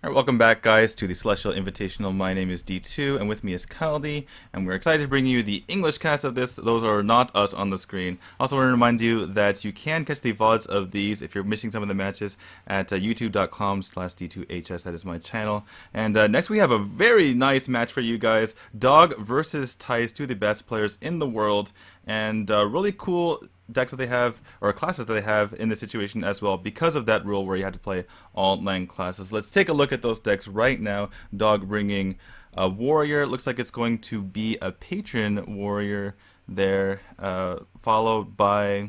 All right, welcome back, guys, to the Celestial Invitational. My name is D2, and with me is Kaldi, and we're excited to bring you the English cast of this. Those are not us on the screen. Also, want to remind you that you can catch the VODs of these if you're missing some of the matches at youtube.com/D2HS. That is my channel. And next, we have a very nice match for you guys: Dog versus Thijs, two of the best players in the world, and really cool decks that they have, or classes that they have in this situation as well, because of that rule where you had to play all 9 classes. Let's take a look at those decks right now. Dog bringing a warrior. Looks like it's going to be a patron warrior there, followed by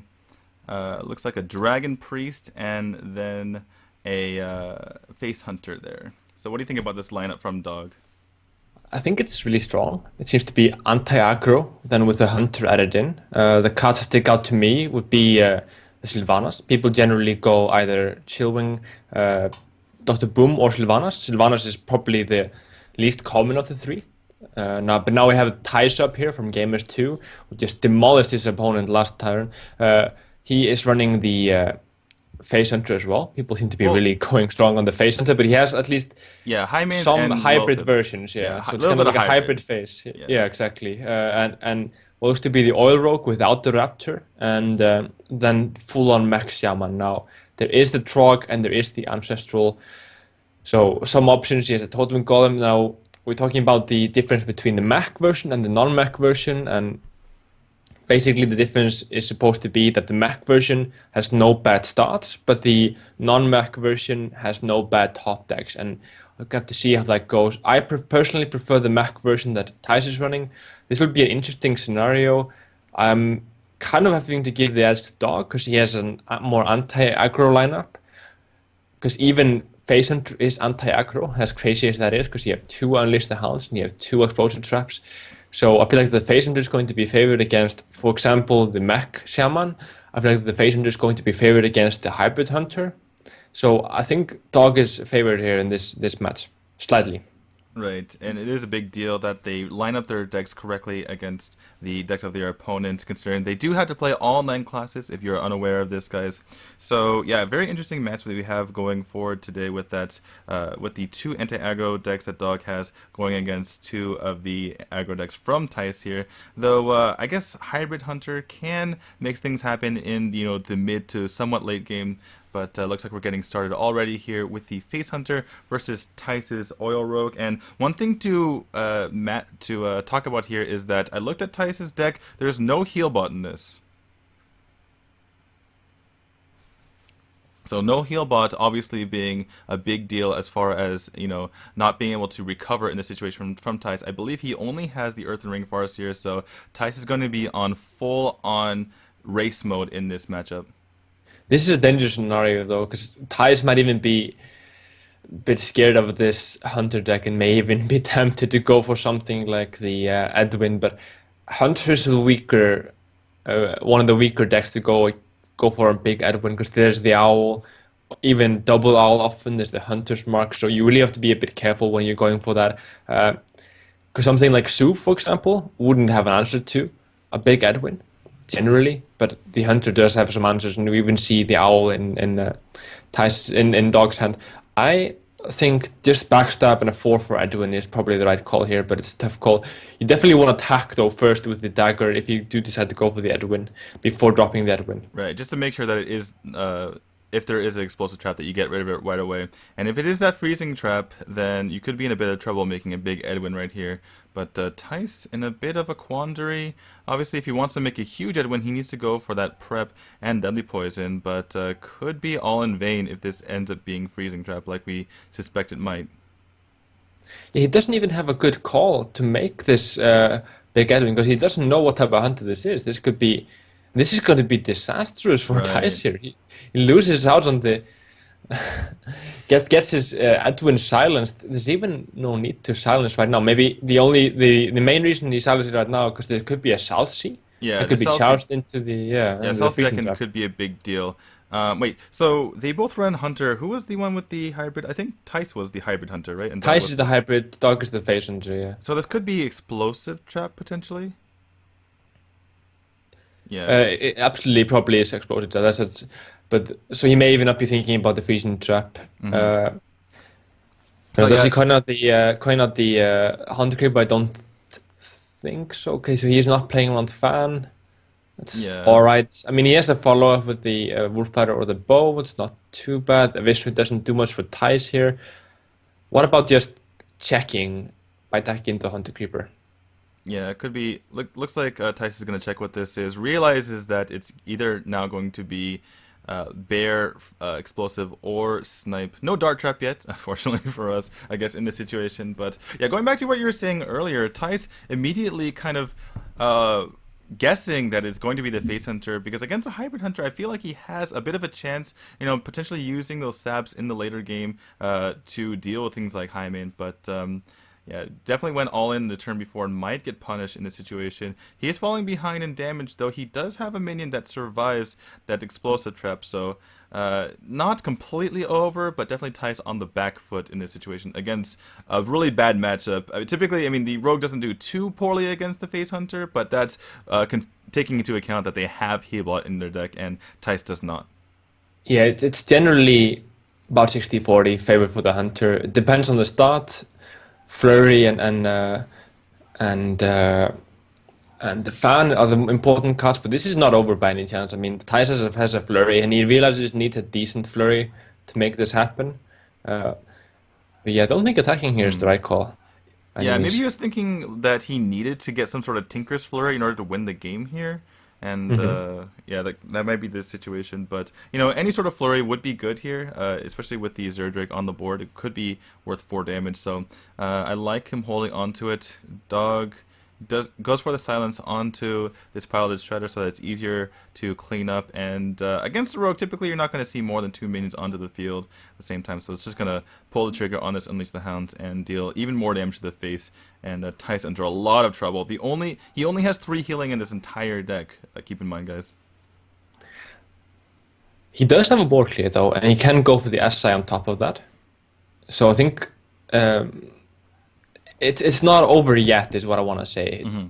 looks like a dragon priest, and then a face hunter there. So what do you think about this lineup from Dog? I think it's really strong. It seems to be anti-aggro, then with the hunter added in. The cards that stick out to me would be the Sylvanas. People generally go either Chillwing, Dr. Boom, or Sylvanas. Sylvanas is probably the least common of the three. But now we have Thijs up here from Gamers 2, who just demolished his opponent last turn. He is running the Face Hunter as well. People seem to be really going strong on the Face Hunter, but he has at least high mains some and hybrid low versions. yeah, So a it's little kind of bit like of a hybrid hybrid. face. Yeah. Yeah, exactly. And what used to be the Oil Rogue without the Raptor, and then full-on Mech Shaman. Now there is the Trog and there is the Ancestral. So some options. He has a Totem Golem. Now we're talking about the difference between the Mech version and the non-Mech version, and basically the difference is supposed to be that the Mech version has no bad starts, but the non-Mech version has no bad top decks, and I'll have to see how that goes. I personally prefer the Mech version that Thijs is running. This would be an interesting scenario. I'm kind of having to give the edge to Dog because he has a more anti-aggro lineup, because even Face Hunter is anti-aggro, as crazy as that is, because you have 2 Unleash the Hounds and you have 2 Explosion Traps. So I feel like the Face Hunter is going to be favored against, for example, the Mech Shaman. I feel like the Face Hunter is going to be favored against the Hybrid Hunter. So I think Dog is favored here in this match, slightly. Right, and it is a big deal that they line up their decks correctly against the decks of their opponent, considering they do have to play all 9 classes, if you're unaware of this, guys. So, yeah, very interesting match that we have going forward today with that, with the 2 anti-aggro decks that Dog has going against 2 of the aggro decks from Thijs here. Though, I guess Hybrid Hunter can make things happen in, the mid to somewhat late game. But looks like we're getting started already here with the Face Hunter versus Thijs's Oil Rogue. And one thing to talk about here is that I looked at Thijs's deck. There's no heal bot in this. So no heal bot obviously being a big deal as far as, not being able to recover in the situation from Thijs. I believe he only has the Earthen Ring Forest here, so Thijs is going to be on full-on race mode in this matchup. This is a dangerous scenario though, because Thijs might even be a bit scared of this Hunter deck and may even be tempted to go for something like the Edwin. But Hunter is the weaker, one of the weaker decks to go for a big Edwin, because there's the Owl, even double Owl often. There's the Hunter's Mark, so you really have to be a bit careful when you're going for that. Because something like Soup, for example, wouldn't have an answer to a big Edwin generally, but the Hunter does have some answers, and we even see the Owl in Dog's hand. I think just backstab and a 4 for Edwin is probably the right call here, but it's a tough call. You definitely want to attack though first with the dagger if you do decide to go for the Edwin before dropping the Edwin. Right, just to make sure that it is, if there is an explosive trap, that you get rid of it right away. And if it is that freezing trap, then you could be in a bit of trouble making a big Edwin right here. But Thijs in a bit of a quandary. Obviously, if he wants to make a huge Edwin, he needs to go for that prep and deadly poison, but could be all in vain if this ends up being freezing trap like we suspect it might. Yeah, he doesn't even have a good call to make this big Edwin, because he doesn't know what type of hunter this is. This is going to be disastrous for Right. Thijs here. He loses out on the gets his Edwin silenced. There's even no need to silence right now. Maybe the main reason he silenced it right now, because there could be a South Sea Yeah, that the could be South Sea, charged into the yeah, into the South Sea freezing trap. could be a big deal. Wait, so they both run Hunter. Who was the one with the hybrid? I think Thijs was the hybrid Hunter, right? And Dog Thijs was is the hybrid, Dog is the face hunter. Yeah. So this could be explosive trap potentially. Yeah. It absolutely probably is exploded. But so he may even not be thinking about the freezing trap. Mm-hmm. So Does yeah, he coin out the Hunter Creeper? I don't think so. Okay, so he's not playing around Fan. That's yeah. all right. I mean, he has a follow-up with the Wolf Fighter or the Bow. It's not too bad. Eviscerate doesn't do much for Thijs here. What about just checking by attacking the Hunter Creeper? Yeah, it could be. Looks like Tice is going to check what this is. Realizes that it's either now going to be bear, explosive, or snipe. No dart trap yet, unfortunately for us, I guess, in this situation. But yeah, going back to what you were saying earlier, Tice immediately kind of guessing that it's going to be the Face Hunter, because against a Hybrid Hunter, I feel like he has a bit of a chance, potentially using those saps in the later game to deal with things like High Main. But yeah, definitely went all in the turn before and might get punished in this situation. He is falling behind in damage, though he does have a minion that survives that explosive trap, so not completely over, but definitely ties on the back foot in this situation against a really bad matchup. Typically, I mean, the Rogue doesn't do too poorly against the Face Hunter, but that's taking into account that they have Healbot in their deck, and Tice does not. Yeah, it's generally about 60-40 favor for the Hunter. It depends on the start. Flurry and the Fan are the important cards, but this is not over by any chance. I mean, Thijs has a Flurry, and he realizes he needs a decent Flurry to make this happen. But yeah, I don't think attacking here is the right call. Yeah, maybe he was thinking that he needed to get some sort of Tinker's Flurry in order to win the game here. And yeah, that might be the situation. But, any sort of Flurry would be good here, especially with the Zerdrake on the board. It could be worth 4 damage. So I like him holding onto it. Dog goes for the silence onto this piloted Shredder so that it's easier to clean up. And against the Rogue, typically you're not going to see more than 2 minions onto the field at the same time. So it's just going to pull the trigger on this Unleash the Hounds and deal even more damage to the face. And Thijs under a lot of trouble. He only has 3 healing in this entire deck. Keep in mind, guys. He does have a board clear though, and he can go for the SI on top of that. So I think it's not over yet, is what I want to say. Mm-hmm.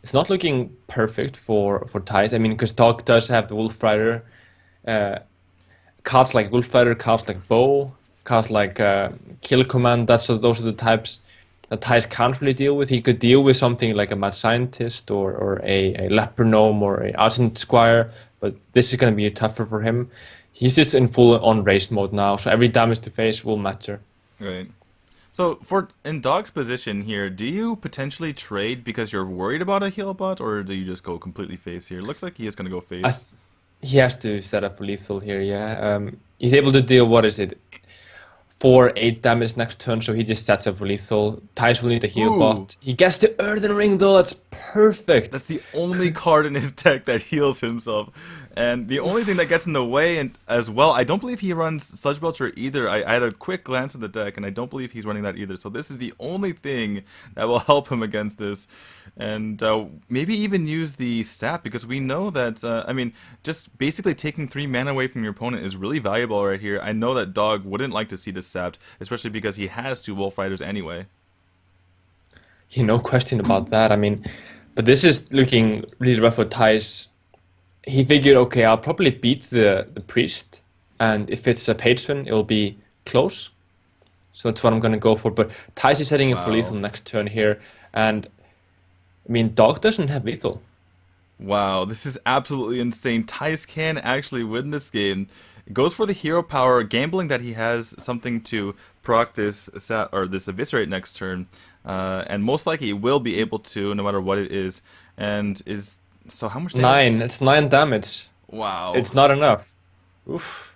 It's not looking perfect for Thijs. I mean, because Dog does have the Wolf Rider, cards like Wolf Rider, cards like Bow, cards like Kill Command. Those are the types that Thijs can't really deal with. He could deal with something like a Mad Scientist or a Leper Gnome or a Argent Squire, but this is going to be tougher for him. He's just in full on race mode now, so every damage to face will matter. Right. So in Dog's position here, do you potentially trade because you're worried about a heal bot, or do you just go completely face here? Looks like he is going to go face. He has to set up for lethal here, yeah. He's able to deal, what is it, 4-8 damage next turn, so he just sets up for lethal. Thijs will need the heal bot. He gets the Earthen Ring though, that's perfect. That's the only card in his deck that heals himself. And the only thing that gets in the way, and as well, I don't believe he runs Sludge Belcher either. I had a quick glance at the deck, and I don't believe he's running that either. So this is the only thing that will help him against this. And maybe even use the sap, because we know that, I mean, just basically taking 3 mana away from your opponent is really valuable right here. I know that Dog wouldn't like to see this sapped, especially because he has 2 Wolf Riders anyway. No question about that. I mean, but this is looking really rough for Thijs. He figured, okay, I'll probably beat the priest, and if it's a patron, it'll be close. So that's what I'm going to go for. But Thijs is setting up for lethal next turn here, and I mean, Dog doesn't have lethal. Wow, this is absolutely insane. Thijs can actually win this game. Goes for the hero power, gambling that he has something to proc this eviscerate next turn, and most likely he will be able to, no matter what it is. And so how much damage? 9. It's 9 damage. Wow. It's not enough. Oof.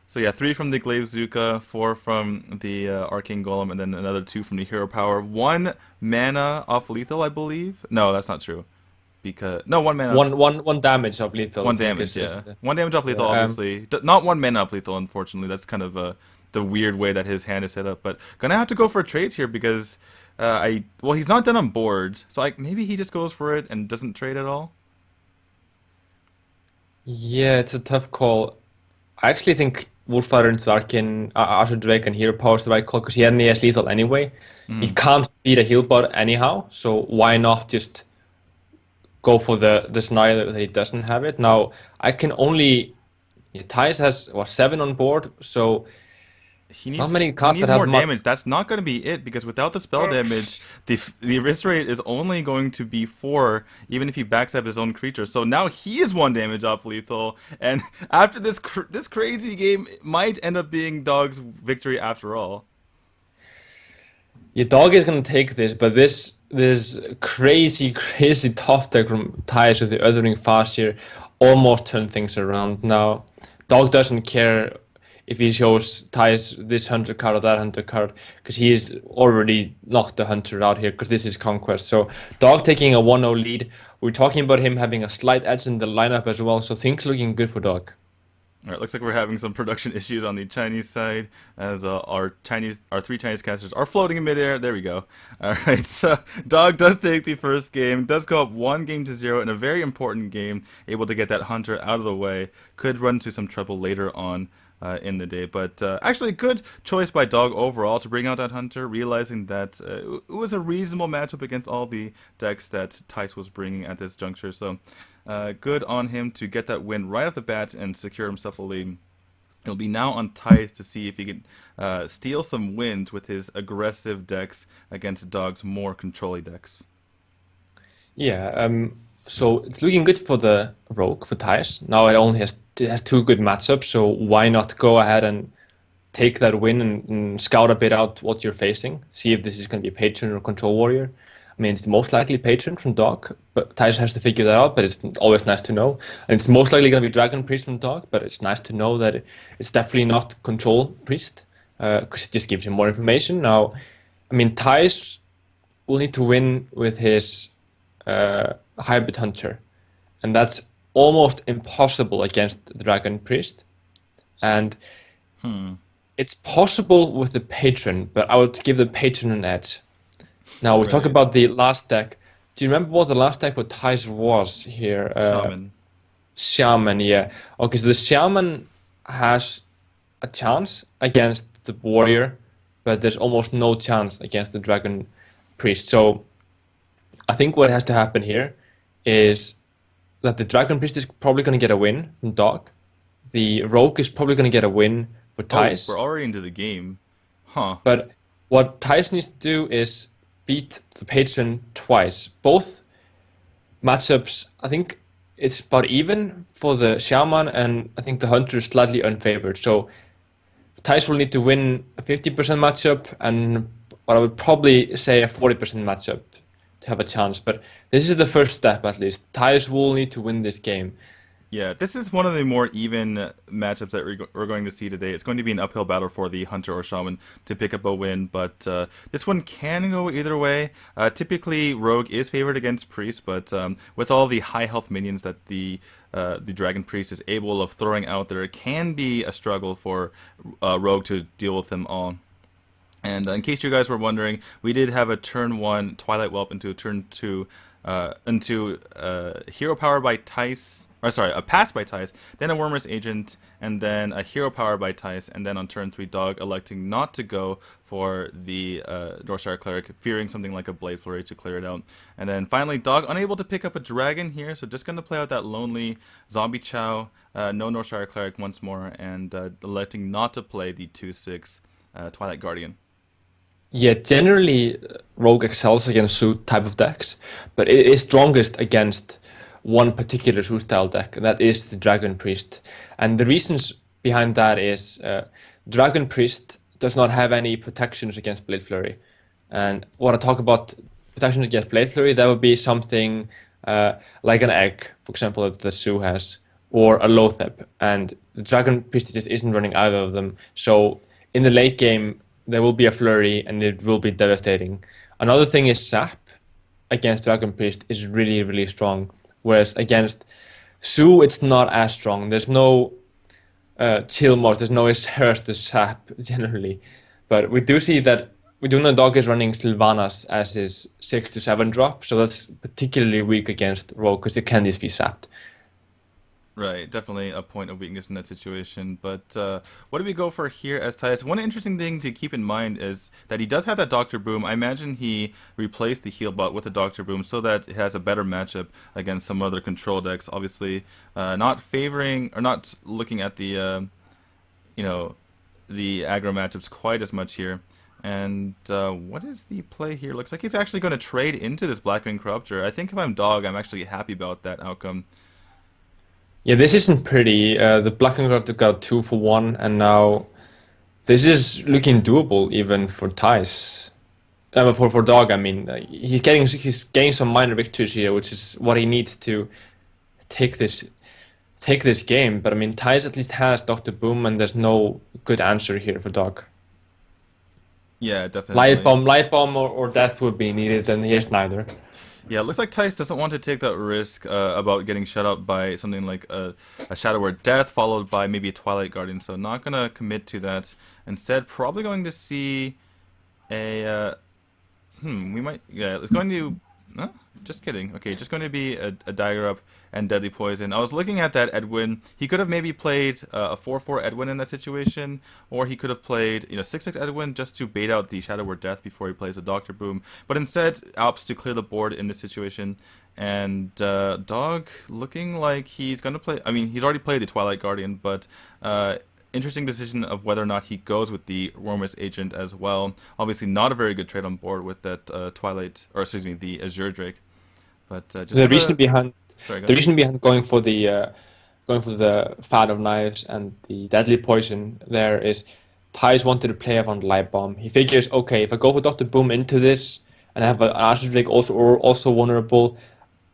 So yeah, 3 from the Glaive-Zuka, 4 from the Arcane Golem, and then another 2 from the hero power. 1 mana off lethal, I believe. No, that's not true. Because no, 1 mana. One damage of lethal. 1 damage, yeah. 1 damage off lethal, obviously. Not 1 mana off lethal, unfortunately. That's kind of the weird way that his hand is set up. But gonna have to go for trades here because he's not done on board, so maybe he just goes for it and doesn't trade at all. Yeah, it's a tough call. I actually think Wolfire and Zwarkin, Archer Drake and Hero Power is the right call because he only has lethal anyway. He can't beat a heal bot anyhow, so why not just go for the scenario that he doesn't have it? Now, I can only... Thijs has 7 on board, so he Not needs many he cards that needs have more much. damage. That's not going to be it because without the spell damage, the eviscerate is only going to be 4, even if he backs up his own creature. So now he is 1 damage off lethal, and after this crazy game, it might end up being Dog's victory after all. Your dog is gonna take this, but this crazy, crazy tough deck from Thijs with the Othering Fast here almost turned things around. Now, dog doesn't care if he shows Thijs this hunter card or that hunter card, because he's already knocked the hunter out here, because this is Conquest. So, dog taking a 1-0 lead. We're talking about him having a slight edge in the lineup as well, so things looking good for dog. All right, looks like we're having some production issues on the Chinese side as our 3 Chinese casters are floating in midair. There we go. All right, so Dog does take the first game, does go up 1-0 in a very important game, able to get that hunter out of the way. Could run into some trouble later on in the day, but actually good choice by Dog overall to bring out that hunter, realizing that it was a reasonable matchup against all the decks that Tice was bringing at this juncture. So. Good on him to get that win right off the bat and secure himself a lead. It'll be now on Thijs to see if he can steal some wins with his aggressive decks against Dog's more controlly decks. Yeah, so it's looking good for the Rogue for Thijs. Now it has 2 good matchups, so why not go ahead and take that win and scout a bit out what you're facing, see if this is going to be Patron or Control Warrior. I mean, it's most likely Patron from Dog, but Thijs has to figure that out, but it's always nice to know. And it's most likely going to be Dragon Priest from Dog, but it's nice to know that it's definitely not Control Priest, because it just gives him more information. Now, I mean, Thijs will need to win with his Hybrid Hunter, and that's almost impossible against the Dragon Priest. And it's possible with the Patron, but I would give the Patron an edge. Now we talk Right. about the last deck. Do you remember what the last deck with Thijs was here? Shaman. Shaman, yeah. Okay, so the Shaman has a chance against the Warrior, but there's almost no chance against the Dragon Priest. So I think what has to happen here is that the Dragon Priest is probably going to get a win from Dog. The Rogue is probably going to get a win for Oh, Thijs. we're already into the game. Huh. But what Thijs needs to do is beat the Patron twice. Both matchups, I think it's about even for the Shaman, and I think the Hunter is slightly unfavored. So Thijs will need to win a 50% matchup, and what I would probably say a 40% matchup to have a chance. But this is the first step, at least. Thijs will need to win this game. Yeah, this is one of the more even matchups that we're going to see today. It's going to be an uphill battle for the Hunter or Shaman to pick up a win, but this one can go either way. Typically, Rogue is favored against Priest, but with all the high health minions that the Dragon Priest is able of throwing out there, it can be a struggle for Rogue to deal with them all. And in case you guys were wondering, we did have a turn 1 Twilight Whelp into a turn 2 into Hero Power by Thijs. Or sorry, a pass by Thijs, then a Wormer's Agent, and then a Hero Power by Thijs, and then on turn 3, Dog electing not to go for the Northshire Cleric, fearing something like a Blade Flurry to clear it out. And then finally, Dog unable to pick up a Dragon here, so just going to play out that lonely Zombie Chow, no Northshire Cleric once more, and electing not to play the 2/6 Twilight Guardian. Yeah, generally Rogue excels against suit type of decks, but it is strongest against one particular suit style deck, and that is the Dragon Priest. And the reasons behind that is Dragon Priest does not have any protections against Blade Flurry. And when I talk about protections against Blade Flurry, that would be something like an egg, for example, that the Zoo has, or a Lothep. And the Dragon Priest just isn't running either of them. So in the late game, there will be a flurry and it will be devastating. Another thing is Zap against Dragon Priest is really, really strong. Whereas against Zoo, it's not as strong. There's no chill mode, there's no Isher's to Zap generally. But we do see that, we do know Dog is running Sylvanas as his 6 to 7 drop, so that's particularly weak against Rogue because it can just be zapped. Right, definitely a point of weakness in that situation. But what do we go for here as Thijs? One interesting thing to keep in mind is that he does have that Dr. Boom. I imagine he replaced the heal bot with the Dr. Boom so that it has a better matchup against some other control decks. Obviously, not favoring or not looking at the, you know, the aggro matchups quite as much here. And what is the play here? Looks like he's actually going to trade into this Blackwing Corruptor. I think if I'm Dog, I'm actually happy about that outcome. Yeah, this isn't pretty. The Black and Corruptor got 2 for 1, and now this is looking doable even for Thijs. For Dog, I mean, he's getting some minor victories here, which is what he needs to take this game. But I mean, Thijs at least has Doctor Boom, and there's no good answer here for Dog. Yeah, definitely. Light bomb or death would be needed, and here's neither. Yeah, it looks like Thijs doesn't want to take that risk about getting shut up by something like a Shadow Word Death, followed by maybe a Twilight Guardian, so not going to commit to that. Instead, probably going to see a... we might... Yeah, it's going to... No? Just kidding. Okay, just going to be a Dagger Up and Deadly Poison. I was looking at that Edwin. He could have maybe played a 4-4 Edwin in that situation, or he could have played 6-6 Edwin just to bait out the Shadow Word Death before he plays a Doctor Boom. But instead, opts to clear the board in this situation. And Dog looking like he's going to play... I mean, he's already played the Twilight Guardian, but... interesting decision of whether or not he goes with the Wormus Agent as well. Obviously, not a very good trade on board with that the Azure Drake. But just the reason behind going for the Fan of Knives and the Deadly Poison there is Thijs wanted to play up on Light Bomb. He figures, okay, if I go for Doctor Boom into this and I have an Azure Drake also vulnerable,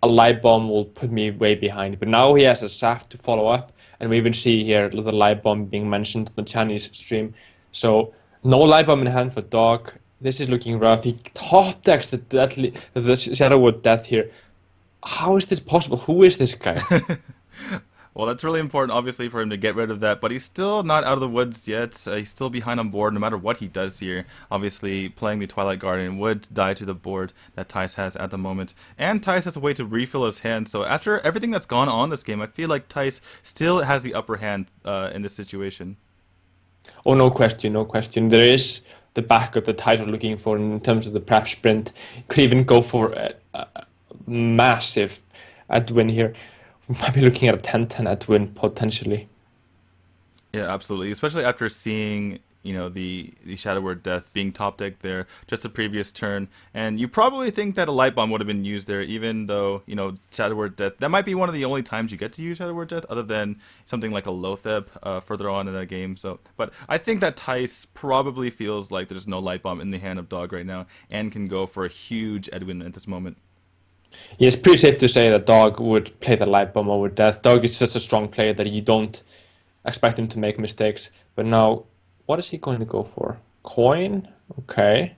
a Light Bomb will put me way behind. But now he has a Shaft to follow up. And we even see here the Light Bomb being mentioned on the Chinese stream. So no Light Bomb in hand for Dog. This is looking rough. He top decks the Shadow Word Death here. How is this possible? Who is this guy? Well, that's really important, obviously, for him to get rid of that, but he's still not out of the woods yet. He's still behind on board, no matter what he does here. Obviously, playing the Twilight Guardian would die to the board that Thijs has at the moment. And Thijs has a way to refill his hand, so after everything that's gone on this game, I feel like Thijs still has the upper hand in this situation. Oh, no question, no question. There is the backup that Thijs was looking for in terms of the prep sprint. Could even go for a massive Edwin here. We might be looking at a 10-10 Edwin potentially. Yeah, absolutely. Especially after seeing, the Shadow Word Death being top decked there just the previous turn. And you probably think that a Light Bomb would have been used there, even though, Shadow Word Death, that might be one of the only times you get to use Shadow Word Death, other than something like a Lotheb further on in the game. But I think that Thijs probably feels like there's no Light Bomb in the hand of Dog right now, and can go for a huge Edwin at this moment. Yeah, it's pretty safe to say that Dog would play the Light Bomb over Death. Dog is such a strong player that you don't expect him to make mistakes. But now, what is he going to go for? Coin? Okay.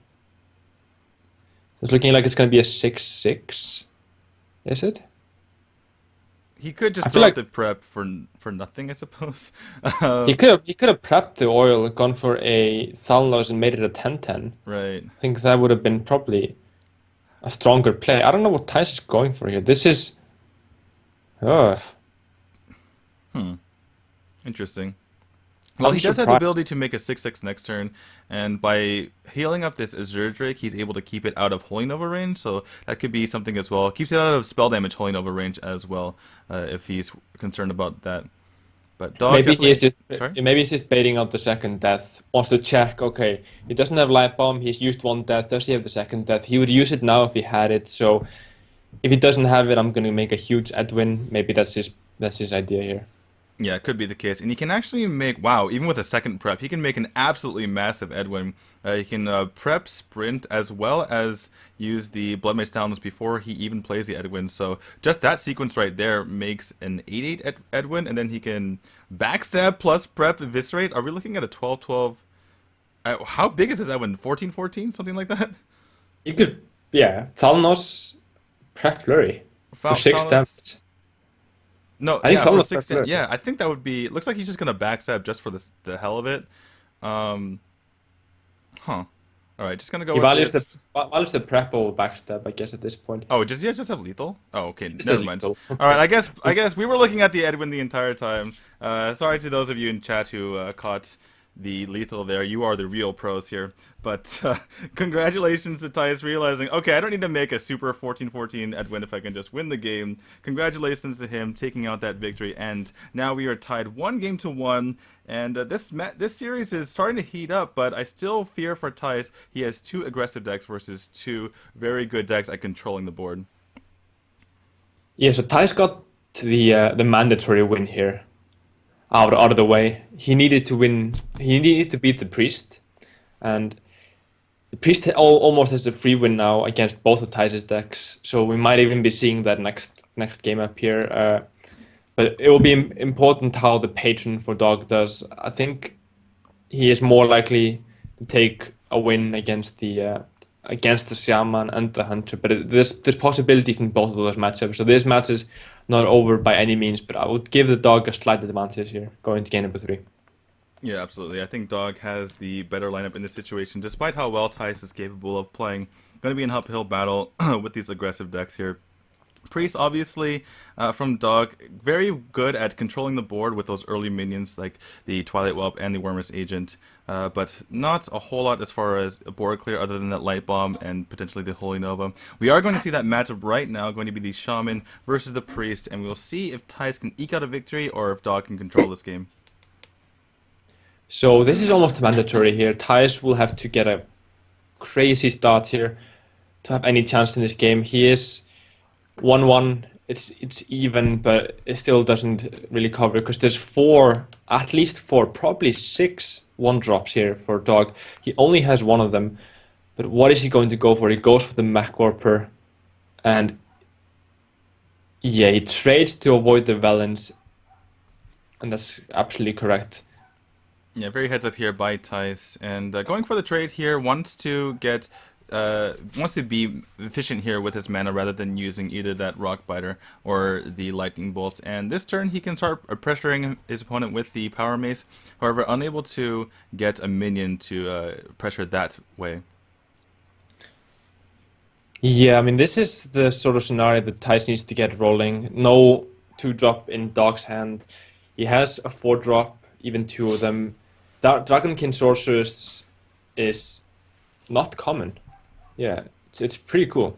It's looking like it's going to be a 6-6. Is it? He could just drop the prep for nothing, I suppose. He could have prepped the oil, gone for a Thalnos and made it a 10-10. Right. I think that would have been probably a stronger play. I don't know what Thijs is going for here. This is... Interesting. Well, he does have the ability to make a 6-6 next turn, and by healing up this Azure Drake, he's able to keep it out of Holy Nova range, so that could be something as well. Keeps it out of spell damage Holy Nova range as well, if he's concerned about that. But Dog maybe he's just baiting out the second death. Wants to check, okay, he doesn't have Light Bomb, he's used one death, does he have the second death? He would use it now if he had it, so if he doesn't have it, I'm going to make a huge Edwin. Maybe that's his idea here. Yeah, it could be the case. And he can actually make, wow, even with a second prep, he can make an absolutely massive Edwin. He can prep, sprint, as well as use the Blood Mage Talons before he even plays the Edwin. So just that sequence right there makes an 8-8 Edwin, and then he can backstab plus prep eviscerate. Are we looking at a 12-12? How big is his Edwin? 14-14? Something like that? You could, yeah, Thalnos prep flurry for 6 stamps. No, I think for 6 stamps. Yeah, I think that would be. Looks like he's just gonna backstab just for the hell of it. All right, just gonna go. Values the prep over backstab, I guess, at this point. Oh, does he just have lethal? Oh, okay, never mind. All right, I guess we were looking at the Edwin the entire time. Sorry to those of you in chat who caught the lethal there. You are the real pros here. But congratulations to Thijs realizing, okay, I don't need to make a super 14-14 at win if I can just win the game. Congratulations to him taking out that victory. And now we are tied 1-1. And this series is starting to heat up, but I still fear for Thijs. He has 2 aggressive decks versus 2 very good decks at controlling the board. Yeah, so Thijs got to the mandatory win here out of the way. He needed to win. He needed to beat the priest, and the priest almost has a free win now against both of Thijs' decks. So we might even be seeing that next game up here. But it will be important how the patron for Dog does. I think he is more likely to take a win against the shaman and the hunter. But there's possibilities in both of those matchups. So this match is not over by any means. But I would give the Dog a slight advantage here going to game number 3. Yeah, absolutely. I think Dog has the better lineup in this situation, despite how well Thijs is capable of playing. Going to be an uphill battle with these aggressive decks here. Priest, obviously, from Dog, very good at controlling the board with those early minions like the Twilight Whelp and the Wormer's Agent, but not a whole lot as far as a board clear other than that Light Bomb and potentially the Holy Nova. We are going to see that matchup right now, going to be the Shaman versus the Priest, and we'll see if Thijs can eke out a victory or if Dog can control this game. So this is almost mandatory here. Thijs will have to get a crazy start here to have any chance in this game. He is 1-1, it's even, but it still doesn't really cover because there's at least four, probably 6 1-drops here for Dog. He only has 1 of them, but what is he going to go for? He goes for the Mech Warper, and yeah, he trades to avoid the Valens, and that's absolutely correct. Yeah, very heads up here by Thijs, and going for the trade here, wants to be efficient here with his mana rather than using either that Rock Biter or the Lightning Bolts. And this turn he can start pressuring his opponent with the Power Mace, however unable to get a minion to pressure that way. Yeah, I mean, this is the sort of scenario that Thijs needs to get rolling. No 2-drop in Dog's hand. He has a 4-drop, even 2 of them. Dragonkin Sorceress is not common. Yeah, it's pretty cool.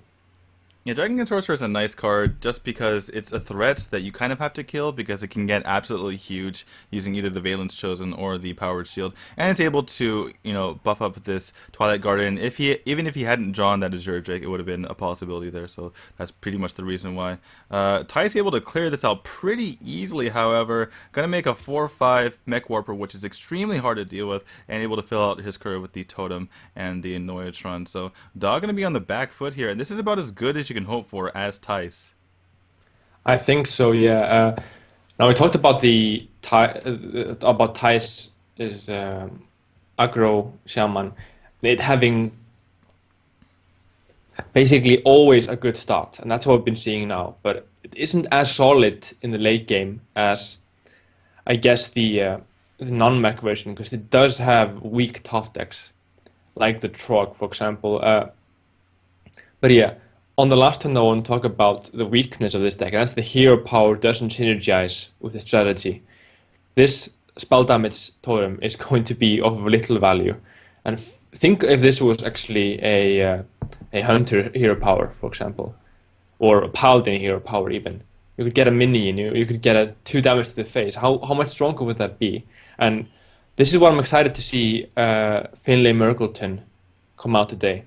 Yeah, Dragonkin Sorcerer is a nice card just because it's a threat that you kind of have to kill because it can get absolutely huge using either the Valence Chosen or the Powered Shield. And it's able to, buff up this Twilight Guardian. Even if he hadn't drawn that Azure Drake, it would have been a possibility there. So that's pretty much the reason why. Thijs able to clear this out pretty easily, however. Gonna make a 4/5 Mech Warper, which is extremely hard to deal with, and able to fill out his curve with the Totem and the Noyatron. So Dog gonna be on the back foot here, and this is about as good as you can hope for as Thijs. I think so, yeah. Now we talked about Thijs is aggro shaman, it having basically always a good start, and that's what we've been seeing now. But it isn't as solid in the late game as I guess the non-mech version, because it does have weak top decks, like the Trog, for example. But yeah. On the last turn, I want to talk about the weakness of this deck, and that's the hero power doesn't synergize with the strategy. This spell damage totem is going to be of little value. And think if this was actually a hunter hero power, for example, or a paladin hero power even. You could get a minion, you could get a 2 damage to the face. How much stronger would that be? And this is what I'm excited to see Finlay Merkleton come out today.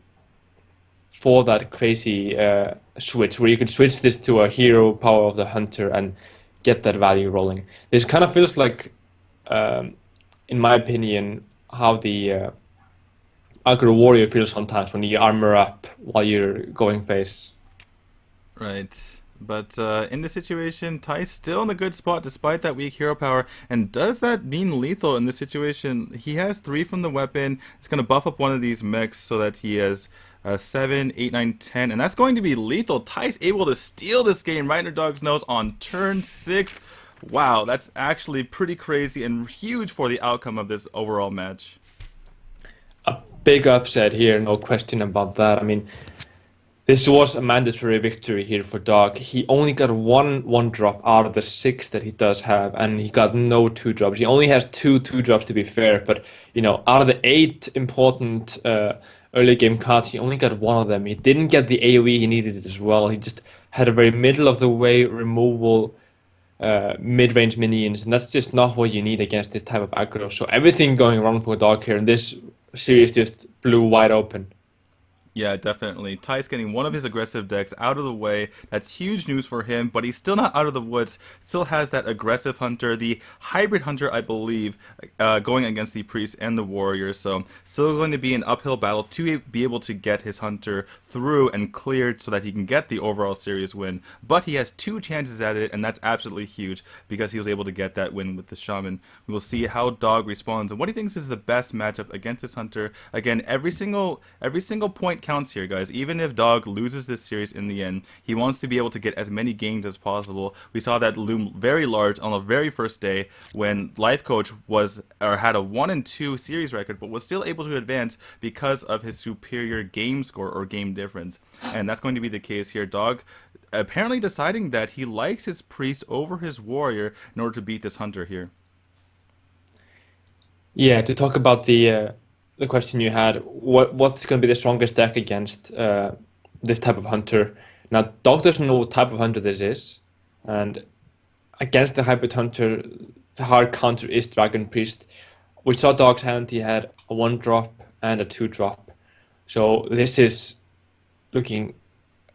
For that crazy switch, where you could switch this to a hero power of the hunter and get that value rolling. This kind of feels like, in my opinion, how the aggro warrior feels sometimes when you armor up while you're going face. Right. But in this situation, Thijs still in a good spot despite that weak hero power. And does that mean lethal in this situation? He has 3 from the weapon. It's going to buff up one of these mechs so that he has 7, 8, 9, 10. And that's going to be lethal. Thijs able to steal this game right under Dog's nose on turn 6. Wow, that's actually pretty crazy and huge for the outcome of this overall match. A big upset here, no question about that. I mean, This was a mandatory victory here for Dog. He only got one drop out of the six that he does have, and he got no two drops. He only has two drops to be fair, but out of the eight important early game cards, he only got one of them. He didn't get the AoE he needed as well. He just had a very middle of the way removal mid-range minions, and that's just not what you need against this type of aggro. So everything going wrong for Dog here, and this series just blew wide open. Yeah, definitely. Thijs getting one of his aggressive decks out of the way. That's huge news for him, but he's still not out of the woods. Still has that aggressive hunter, the hybrid hunter, I believe, going against the priest and the warrior. So still going to be an uphill battle to be able to get his hunter through and cleared so that he can get the overall series win. But he has two chances at it, and that's absolutely huge because he was able to get that win with the shaman. We will see how Dog responds and what he thinks is the best matchup against his hunter. Again, every single point counts here, guys. Even if Dog loses this series in the end, he wants to be able to get as many games as possible. We saw that loom very large on the very first day when Life Coach had a 1-2 series record, but was still able to advance because of his superior game score or game difference. And that's going to be the case here. Dog apparently deciding that he likes his priest over his warrior in order to beat this hunter here. Yeah, to talk about the question you had, what's going to be the strongest deck against this type of hunter? Now, Dog doesn't know what type of hunter this is, and against the hybrid hunter, the hard counter is Dragon Priest. We saw Dog's hand; he had a 1-drop and a 2-drop, so this is looking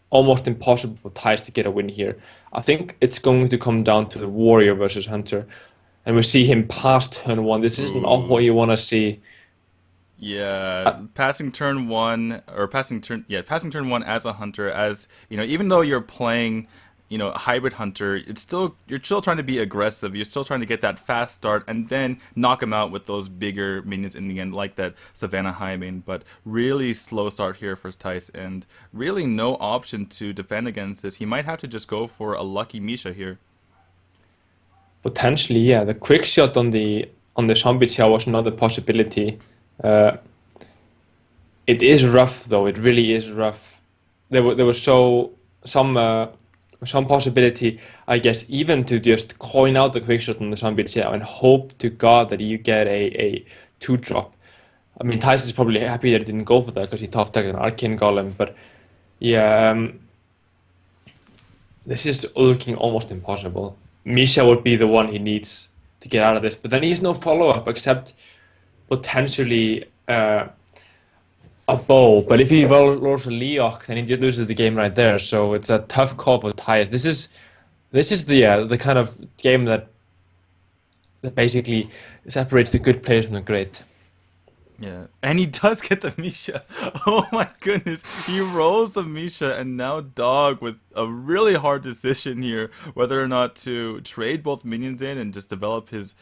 almost impossible for Thijs to get a win here. I think it's going to come down to the warrior versus hunter, and we see him pass turn 1. This isn't all what you want to see. Yeah, passing turn one as a hunter, as even though you're playing, a hybrid hunter, you're still trying to be aggressive. You're still trying to get that fast start and then knock him out with those bigger minions in the end, like that Savannah Highmane. But really slow start here for Thijs, and really no option to defend against this. He might have to just go for a lucky Misha here. Potentially, yeah. The quick shot on the Shambhicha was another possibility. It is rough though. It really is rough. There was some possibility, I guess, even to just coin out the quick shot on the Shambhicha and hope to God that you get a 2-drop. I mean, Thijs is probably happy that he didn't go for that because he top decked an Arcane Golem. But yeah, this is looking almost impossible. Misha would be the one he needs to get out of this, but then he has no follow-up except potentially a bow. But if he rolls a Leok, then he just loses the game right there. So it's a tough call for Thijs. This is the kind of game that basically separates the good players from the great. Yeah, and he does get the Misha. Oh my goodness, he rolls the Misha, and now Dog with a really hard decision here, whether or not to trade both minions in and just develop his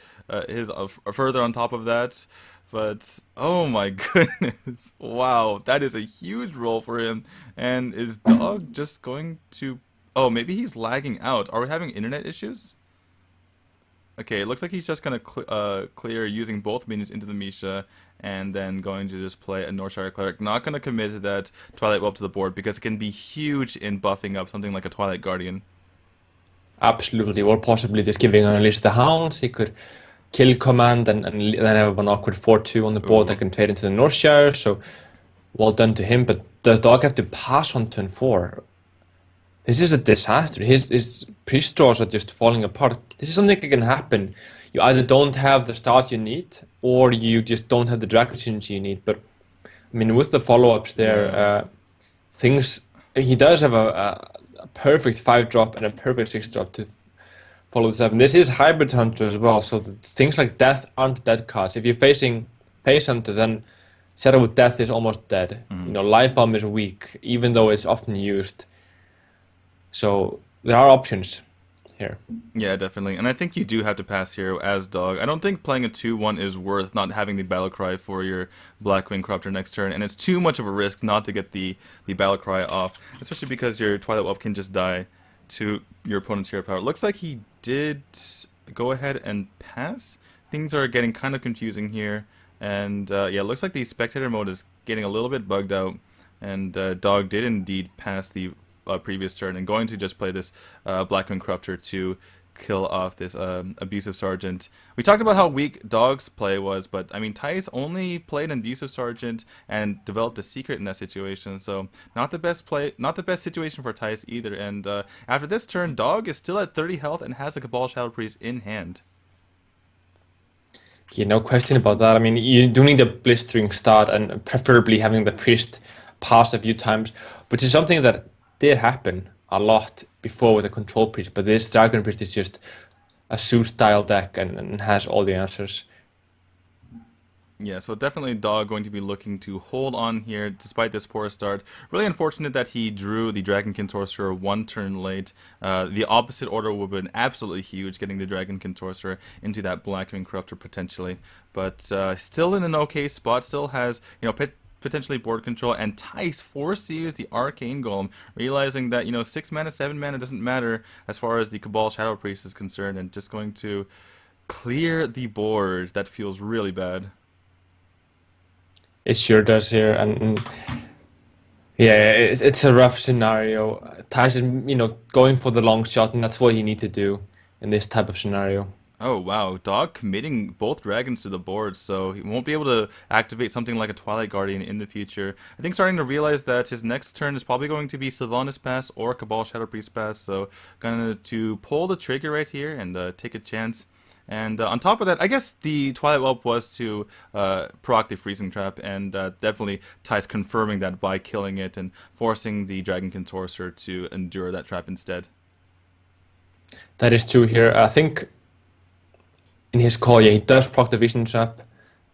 further on top of that. But oh my goodness, wow, that is a huge roll for him. And is Dog just going to? Oh, maybe he's lagging out. Are we having internet issues? Okay, it looks like he's just going to clear using both minions into the Misha and then going to just play a Northshire Cleric. Not going to commit to that Twilight Whelp to the board because it can be huge in buffing up something like a Twilight Guardian. Absolutely, or possibly just giving Unleash the Hounds. He could kill command and then have an awkward 4-2 on the board that can trade into the Northshire, so well done to him. But does Dog have to pass on turn 4? This is a disaster. His priest draws are just falling apart. This is something that can happen. You either don't have the start you need, or you just don't have the Dragon Synergy you need. But I mean, with the follow-ups there, he does have a perfect 5-drop and a perfect 6-drop to follow this up. And this is Hybrid Hunter as well, so things like Death aren't dead cards. If you're facing Face Hunter, then Shadow with Death is almost dead. Mm-hmm. Light Bomb is weak, even though it's often used. So there are options here. Yeah, definitely. And I think you do have to pass here as Dog. I don't think playing a 2-1 is worth not having the Battle Cry for your Blackwing Corruptor next turn, and it's too much of a risk not to get the Battle Cry off, especially because your Twilight Whelp can just die to your opponent's hero power. Looks like he did go ahead and pass. Things are getting kind of confusing here, and yeah, looks like the spectator mode is getting a little bit bugged out. and Dog did indeed pass the previous turn and going to just play this Blackwing Corruptor to kill off this abusive sergeant. We talked about how weak Dog's play was, but I mean Thijs only played an abusive sergeant and developed a secret in that situation, so not the best play, not the best situation for Thijs either. And after this turn, Dog is still at 30 health and has a Cabal Shadow Priest in hand. Yeah, no question about that. I mean, you do need a blistering start and preferably having the priest pass a few times, which is something that did happen a lot before with the control priest, but this dragon priest is just a Zeus style deck and has all the answers. Yeah, so definitely Dog going to be looking to hold on here despite this poor start. Really unfortunate that he drew the Dragonkin Sorcerer one turn late. The opposite order would have been absolutely huge, getting the Dragonkin Sorcerer into that Blackwing Corruptor potentially. But still in an okay spot, still has, you know, potentially board control, and Thijs forced to use the Arcane Golem, realizing that, you know, 6 mana, 7 mana doesn't matter as far as the Cabal Shadow Priest is concerned, and just going to clear the board. That feels really bad. It sure does here, and yeah, it's a rough scenario. Thijs is, you know, going for the long shot, and that's what you need to do in this type of scenario. Oh wow, Dog committing both dragons to the board, so he won't be able to activate something like a Twilight Guardian in the future. I think starting to realize that his next turn is probably going to be Sylvanas Pass or Cabal Shadow Priest Pass, so gonna to pull the trigger right here and take a chance. And on top of that, I guess the Twilight Whelp was to proc the Freezing Trap, and definitely Thijs confirming that by killing it and forcing the Dragonkin Sorcerer to endure that trap instead. That is true here. I think in his call, yeah, he does proc the Vision Trap.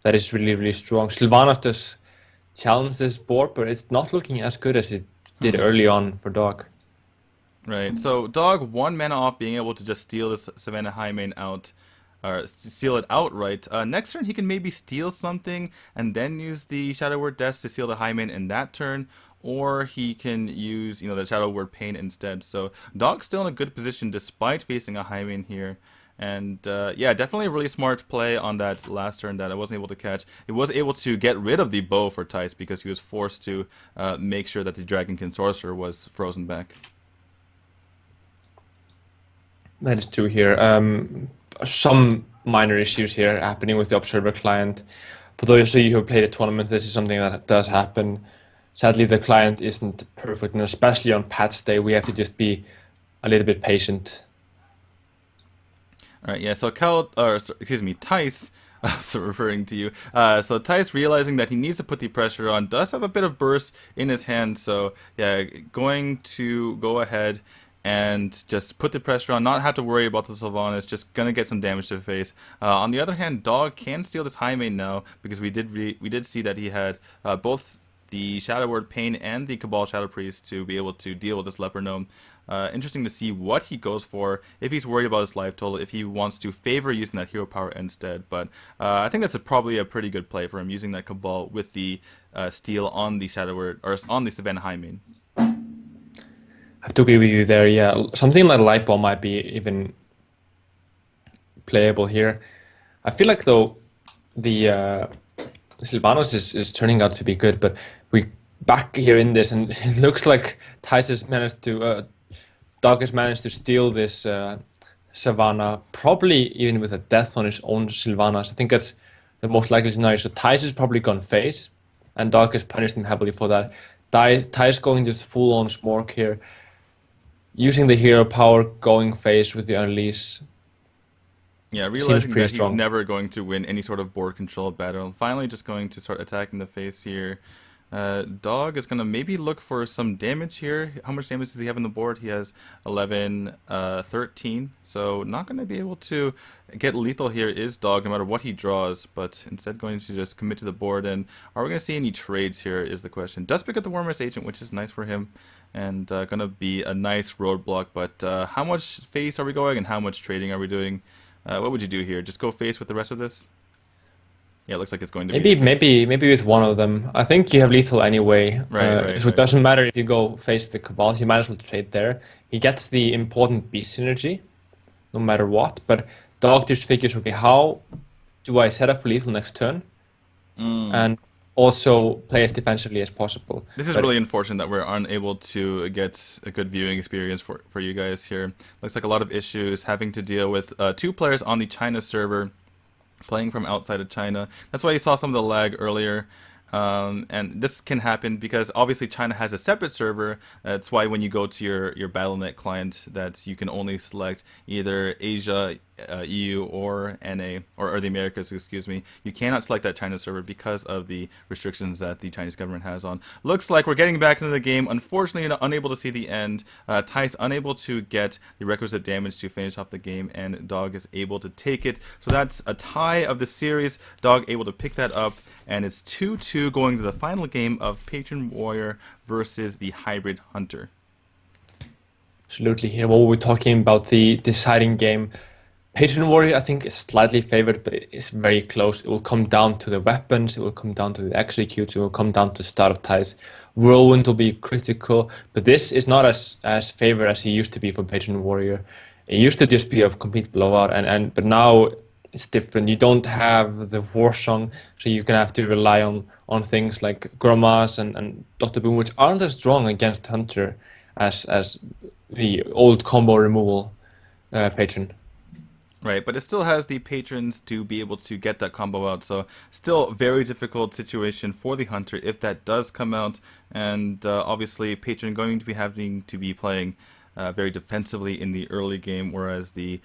That is really, really strong. Sylvanas does challenge this board, but it's not looking as good as it did early on for Dog. Right, so Dog 1 mana off being able to just steal this Savannah Highmane out, or steal it outright. Next turn he can maybe steal something and then use the Shadow Word Death to steal the Highmane in that turn, or he can use, you know, the Shadow Word Pain instead. So Dog's still in a good position despite facing a Highmane here. And yeah, definitely a really smart play on that last turn that I wasn't able to catch. It was able to get rid of the bow for Thijs because he was forced to make sure that the Dragonkin Sorcerer was frozen back. That is true here. Some minor issues here happening with the Observer client. For those of you who play the tournament, this is something that does happen. Sadly, the client isn't perfect, and especially on patch day, we have to just be a little bit patient. All right, yeah. So Thijs, so referring to you. So Thijs realizing that he needs to put the pressure on, does have a bit of burst in his hand. So yeah, going to go ahead and just put the pressure on, not have to worry about the Sylvanas, just gonna get some damage to the face. On the other hand, Dog can steal this Highmane now because we did see that he had both the Shadow Word Pain and the Cabal Shadow Priest to be able to deal with this Leper Gnome. Interesting to see what he goes for, if he's worried about his life total, if he wants to favor using that hero power instead. But I think that's probably a pretty good play for him, using that Cabal with the steal on the Shadow Word, or on the Savannah Highmane. I have to agree with you there, yeah. Something like Light Bomb might be even playable here. I feel like, though, the Sylvanas is turning out to be good, but we back here in this, and it looks like Thijs has managed to, Dog has managed to steal this Savannah, probably even with a death on his own Sylvanas. I think that's the most likely scenario. So Thijs has probably gone face, and Dog has punished him heavily for that. Thijs going just full on Smork here, using the hero power, going face with the Unleash. Yeah, realizing that he's never going to win any sort of board control battle. Finally just going to start attacking the face here. Dog is going to maybe look for some damage here. How much damage does he have on the board? He has 11, 13. So not going to be able to get lethal here is Dog, no matter what he draws. But instead going to just commit to the board. And are we going to see any trades here is the question. Does pick up the Wormers Agent, which is nice for him. And going to be a nice roadblock. But how much face are we going and how much trading are we doing? What would you do here? Just go face with the rest of this? Yeah, it looks like it's going to be maybe with one of them. I think you have lethal anyway. So it doesn't matter if you go face the Cabal. You might as well trade there. He gets the important beast synergy, no matter what. But Dog just figures, okay, how do I set up for lethal next turn? And also play as defensively as possible. This is But really unfortunate that we're unable to get a good viewing experience for you guys here. Looks like a lot of issues having to deal with two players on the China server playing from outside of China. That's why you saw some of the lag earlier. And this can happen because obviously China has a separate server. That's why when you go to your Battle.net client, that you can only select either Asia, EU, or NA, or the Americas, excuse me. You cannot select that China server because of the restrictions that the Chinese government has on. Looks like we're getting back into the game. Unfortunately, unable to see the end. Thijs unable to get the requisite damage to finish off the game, and Dog is able to take it. So that's a tie of the series. Dog able to pick that up, and it's 2-2 going to the final game of Patron Warrior versus the Hybrid Hunter. absolutely, here what we're talking about, the deciding game. Patron Warrior, I think, is slightly favored, but it's very close. It will come down to the weapons, it will come down to the executes, it will come down to start of ties. Whirlwind will be critical, but this is not as favored as it used to be for Patron Warrior. It used to just be a complete blowout, but now it's different. You don't have the war song, so you're gonna have to rely on things like Grommas and Dr. Boom, which aren't as strong against Hunter as the old combo removal patron. Right, but it still has the patrons to be able to get that combo out, so still very difficult situation for the Hunter if that does come out, and obviously patron going to be having to be playing very defensively in the early game, whereas the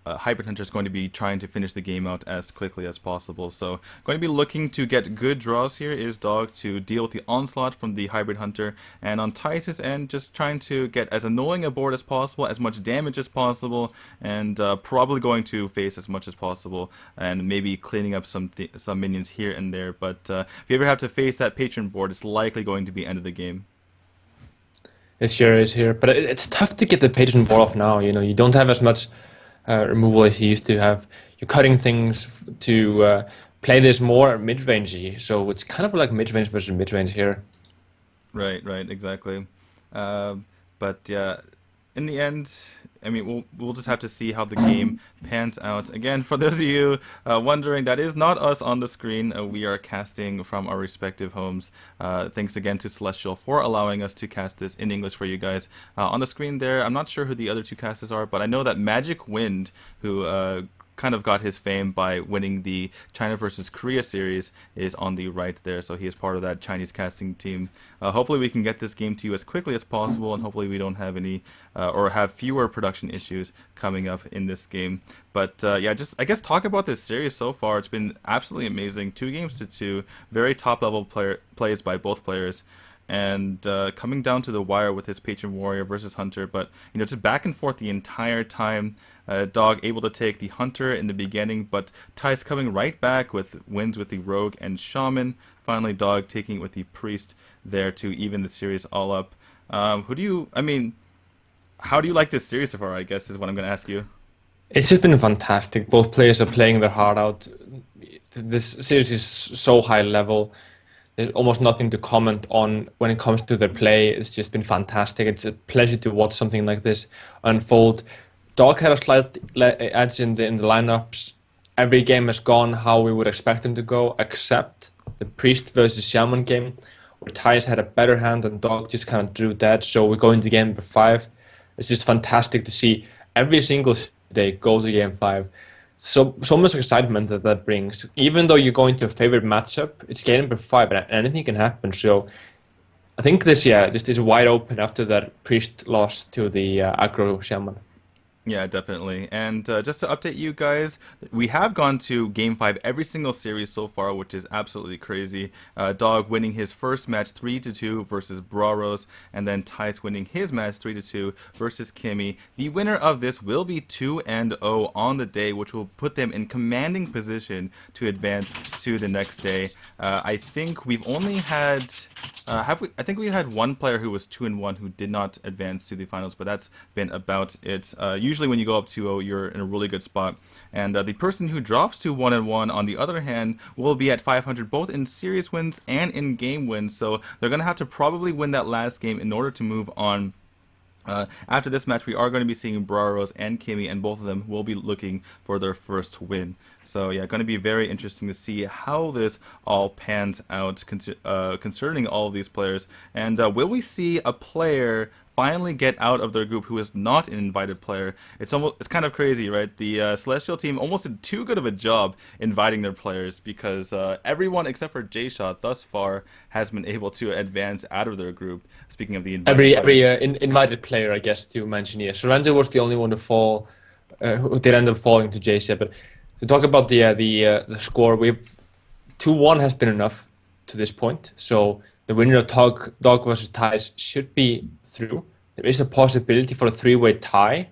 Hybrid Hunter is going to be trying to finish the game out as quickly as possible. So going to be looking to get good draws here is Dog to deal with the onslaught from the Hybrid Hunter, and on Thijs' end just trying to get as annoying a board as possible, as much damage as possible, and probably going to face as much as possible, and maybe cleaning up some minions here and there. But if you ever have to face that patron board, it's likely going to be end of the game. It sure is here, but it's tough to get the patron board off now. You know, you don't have as much removal as you used to have. You're cutting things to play this more mid-rangey, so it's kind of like mid-range versus mid-range here. Right, exactly. But yeah, in the end, I mean, we'll just have to see how the game pans out. Again, for those of you wondering, that is not us on the screen. We are casting from our respective homes. Thanks again to Celestial for allowing us to cast this in English for you guys. On the screen there, I'm not sure who the other two casters are, but I know that Magic Wind, who kind of got his fame by winning the China versus Korea series, is on the right there, so he is part of that Chinese casting team. Hopefully we can get this game to you as quickly as possible, and hopefully we don't have any or have fewer production issues coming up in this game. But yeah, just I guess talk about this series so far. It's been absolutely amazing. 2-2, very top level plays by both players, and coming down to the wire with his Patron Warrior versus Hunter, but you know, just back and forth the entire time. Dog able to take the Hunter in the beginning, but Thijs coming right back with wins with the Rogue and Shaman. Finally, Dog taking it with the Priest there to even the series all up. How do you like this series so far, I guess, is what I'm going to ask you. It's just been fantastic. Both players are playing their heart out. This series is so high level. There's almost nothing to comment on when it comes to their play. It's just been fantastic. It's a pleasure to watch something like this unfold. Dog had a slight edge in the lineups. Every game has gone how we would expect them to go, except the Priest versus Shaman game, where Thijs had a better hand and Dog just kind of drew dead. So we go into game number 5. It's just fantastic to see every single day go to game 5. So much excitement that brings. Even though you're going to a favorite matchup, it's game number 5 and anything can happen. So I think this is wide open after that Priest loss to the aggro Shaman. Yeah, definitely. And just to update you guys, we have gone to Game 5 every single series so far, which is absolutely crazy. Dog winning his first match 3-2 versus Braros, and then Thijs winning his match 3-2 versus Kimmy. The winner of this will be 2-0 on the day, which will put them in commanding position to advance to the next day. I think we've only had... I think we had one player who was 2-1 who did not advance to the finals, but that's been about it. Usually when you go up 2-0, you're in a really good spot. And the person who drops to 1-1, on the other hand, will be at 500, both in series wins and in game wins. So they're going to have to probably win that last game in order to move on. After this match, we are going to be seeing Braros and Kimmy, and both of them will be looking for their first win. So yeah, going to be very interesting to see how this all pans out concerning all of these players. And will we see a player finally get out of their group who is not an invited player? It's kind of crazy, right? The Celestial team almost did too good of a job inviting their players because everyone except for J-Shot thus far has been able to advance out of their group. Speaking of the invited Every players. invited player, I guess, to mention here. Surrender was the only one to fall, who did end up falling to JC. But to talk about the score, we've 2-1 has been enough to this point. So the winner of Dog versus Thijs should be through. There is a possibility for a three-way tie.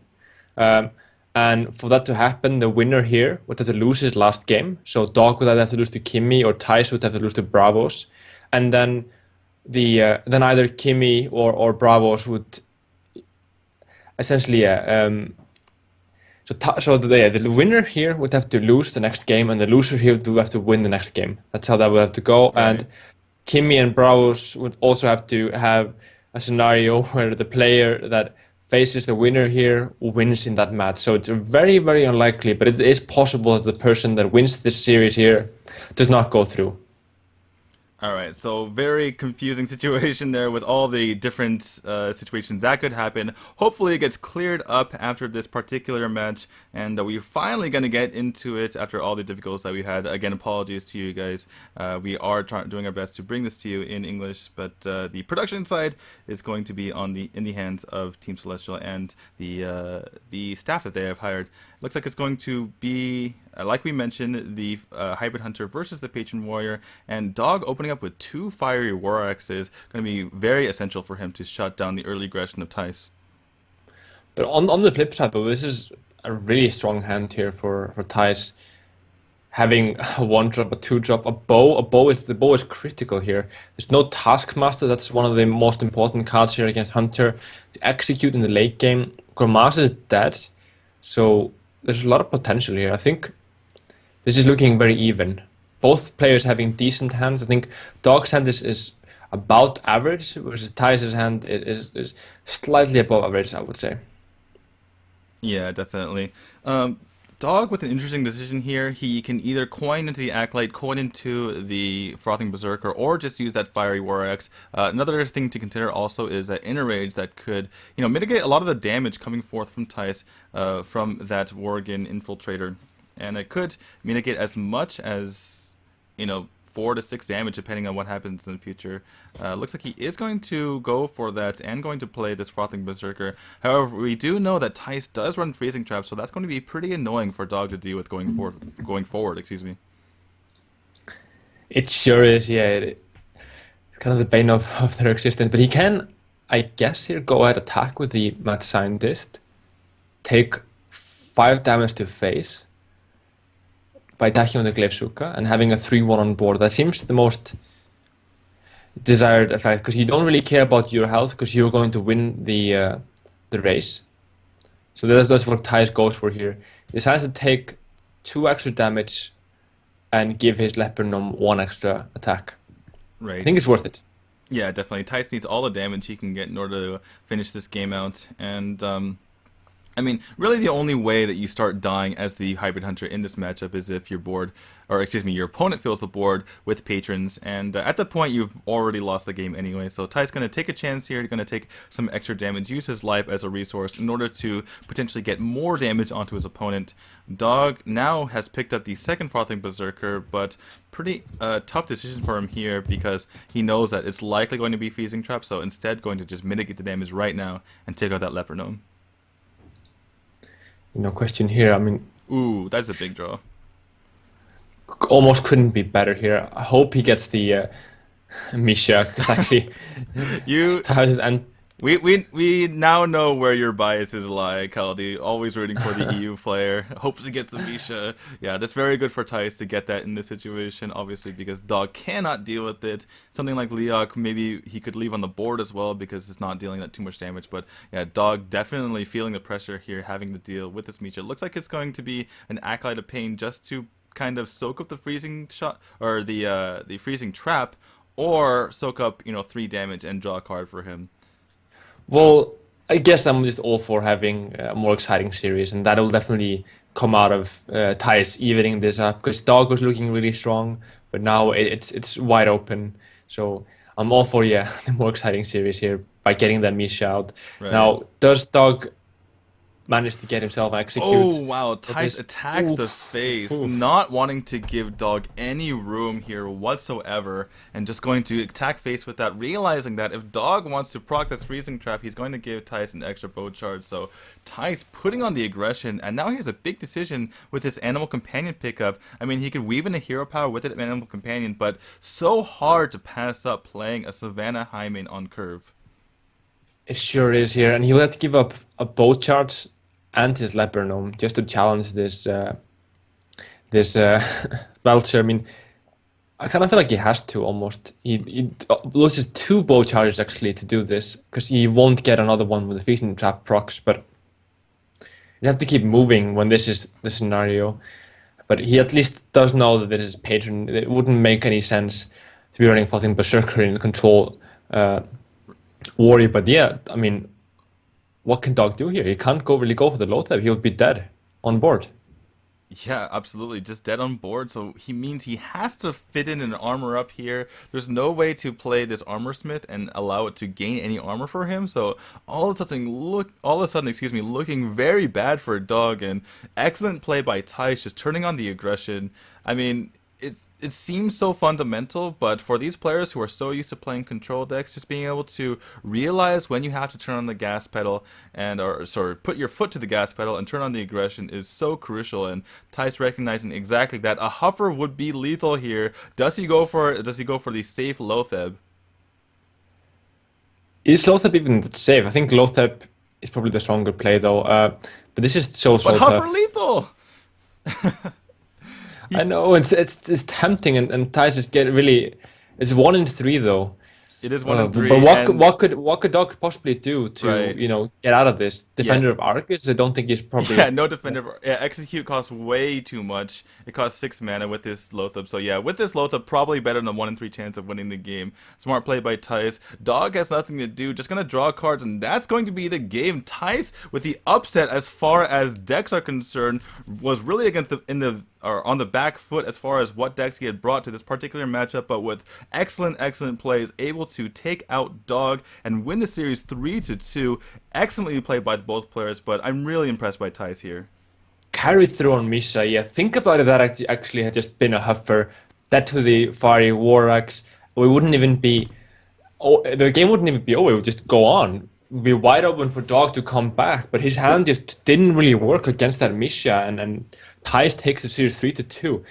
And for that to happen, the winner here would have to lose his last game. So Dog would have to lose to Kimmy, or Thijs would have to lose to Bravos. And then then either Kimmy or Bravos would essentially the winner here would have to lose the next game, and the loser here would have to win the next game. That's how that would have to go. Right. And Kimmy and Bravos would also have to have a scenario where the player that faces the winner here wins in that match. So it's very, very unlikely, but it is possible that the person that wins this series here does not go through. All right, so very confusing situation there with all the different situations that could happen. Hopefully it gets cleared up after this particular match, and we're finally going to get into it after all the difficulties that we had. Again, apologies to you guys. We are doing our best to bring this to you in English, but the production side is going to be in the hands of Team Celestial and the staff that they have hired. Looks like it's going to be, like we mentioned, the Hybrid Hunter versus the Patron Warrior, and Dog opening up with 2 fiery War Axes, going to be very essential for him to shut down the early aggression of Thijs. But on the flip side, though, this is a really strong hand here for Thijs. Having a 1-drop, a 2-drop, a bow. The bow is critical here. There's no Taskmaster. That's one of the most important cards here against Hunter to execute in the late game. Grimace is dead, so there's a lot of potential here. I think this is looking very even. Both players having decent hands. I think Dog's hand is about average, versus Thijs' hand is slightly above average, I would say. Yeah, definitely. Dog with an interesting decision here. He can either coin into the Acolyte, coin into the Frothing Berserker, or just use that Fiery War Axe. Another thing to consider also is that Inner Rage that could, mitigate a lot of the damage coming forth from Thijs from that Worgen Infiltrator. And it could mitigate as much as, 4 to 6 damage depending on what happens in the future. Looks like he is going to go for that and going to play this Frothing Berserker. However, we do know that Thijs does run Freezing Trap, so that's going to be pretty annoying for Dog to deal with going forward. Excuse me. It sure is, yeah. It's kind of the bane of their existence. But he can, I guess, here go ahead attack with the Mad Scientist, take 5 damage to face by attacking with the Glaivesuka and having a 3-1 on board. That seems the most desired effect, because you don't really care about your health because you're going to win the race. So that's what Thijs goes for here. He decides to take 2 extra damage and give his Leopard Gnome 1 extra attack. Right. I think it's worth it. Yeah, definitely. Thijs needs all the damage he can get in order to finish this game out. And really the only way that you start dying as the Hybrid Hunter in this matchup is if your opponent fills the board with patrons, and at that point you've already lost the game anyway. So Thijs going to take a chance here. He's going to take some extra damage, use his life as a resource in order to potentially get more damage onto his opponent. Dog now has picked up the second Frothing Berserker, but pretty tough decision for him here because he knows that it's likely going to be Freezing Trap, so instead going to just mitigate the damage right now and take out that Leopard Gnome. No question here. Ooh, that's a big draw. Almost couldn't be better here. I hope he gets the Misha, because actually, we now know where your biases lie, Kaldi. Always rooting for the EU player. Hopes he gets the Misha. Yeah, that's very good for Thijs to get that in this situation, obviously, because Dog cannot deal with it. Something like Leok, maybe he could leave on the board as well because it's not dealing that too much damage. But yeah, Dog definitely feeling the pressure here, having to deal with this Misha. It looks like it's going to be an Acolyte of Pain just to kind of soak up the freezing shot, or the freezing trap, or soak up 3 damage and draw a card for him. Well, I guess I'm just all for having a more exciting series, and that will definitely come out of Thijs evening this up because Dog was looking really strong, but now it's wide open. So I'm all for the more exciting series here by getting that Misha out. Right. Now, does Dog manage to get himself Oh execute wow, with Thijs this? attacks the Oof, face, oof. not wanting to give Dog any room here whatsoever, and just going to attack face with that, realizing that if Dog wants to proc this freezing trap, he's going to give Thijs an extra bow charge. So Thijs putting on the aggression, and now he has a big decision with his animal companion pickup. I mean, he could weave in a hero power with it, animal companion, but so hard to pass up playing a Savannah Hymen on curve. It sure is here, and he will have to give up a bow charge and his leper gnome just to challenge this Belcher. I mean, I kind of feel like he has to almost. He loses two bow charges actually to do this because he won't get another one with the Feasting Trap procs. But you have to keep moving when this is the scenario. But he at least does know that this is patron. It wouldn't make any sense to be running fucking Berserker in control warrior. But yeah, I mean, what can Dog do here? He can't really go for the low tab. He'll be dead on board. Yeah, absolutely. Just dead on board, so he means he has to fit in an armor up here. There's no way to play this armor smith and allow it to gain any armor for him. So all of a sudden, excuse me, looking very bad for Dog, and excellent play by Thijs, just turning on the aggression. I mean, it seems so fundamental, but for these players who are so used to playing control decks, just being able to realize when you have to turn on the gas pedal or sorry, put your foot to the gas pedal and turn on the aggression is so crucial. And Tice recognizing exactly that a Huffer would be lethal here. Does he go for the safe Lotheb? Is Lothep even that safe? I think Lothep is probably the stronger play though. But this is But so Huffer tough. lethal. I know it's tempting, and Thijs is get really. It's 1 in 3 though. It is 1 in 3, But and what could Doc possibly do to right. get out of this? Yeah, Defender of Arcus? I don't think he's yeah, probably. no defender. Yeah, execute costs way too much. It costs 6 mana with this Lothab. So yeah, with this Lothab, probably better than a 1 in 3 chance of winning the game. Smart play by Tice. Dog has nothing to do, just gonna draw cards, and that's going to be the game. Tice, with the upset as far as decks are concerned, was really against or on the back foot as far as what decks he had brought to this particular matchup, but with excellent plays, able to take out Dog and win the series 3-2. Excellently played by both players, but I'm really impressed by Tice here. Carried through on Misha. Yeah, think about it. That actually had just been a Huffer. That to the Fiery War Axe. We wouldn't even be. Oh, the game wouldn't even be over. It would just go on. It would be wide open for Dog to come back. But his hand just didn't really work against that Misha, and Thijs takes the series 3-2.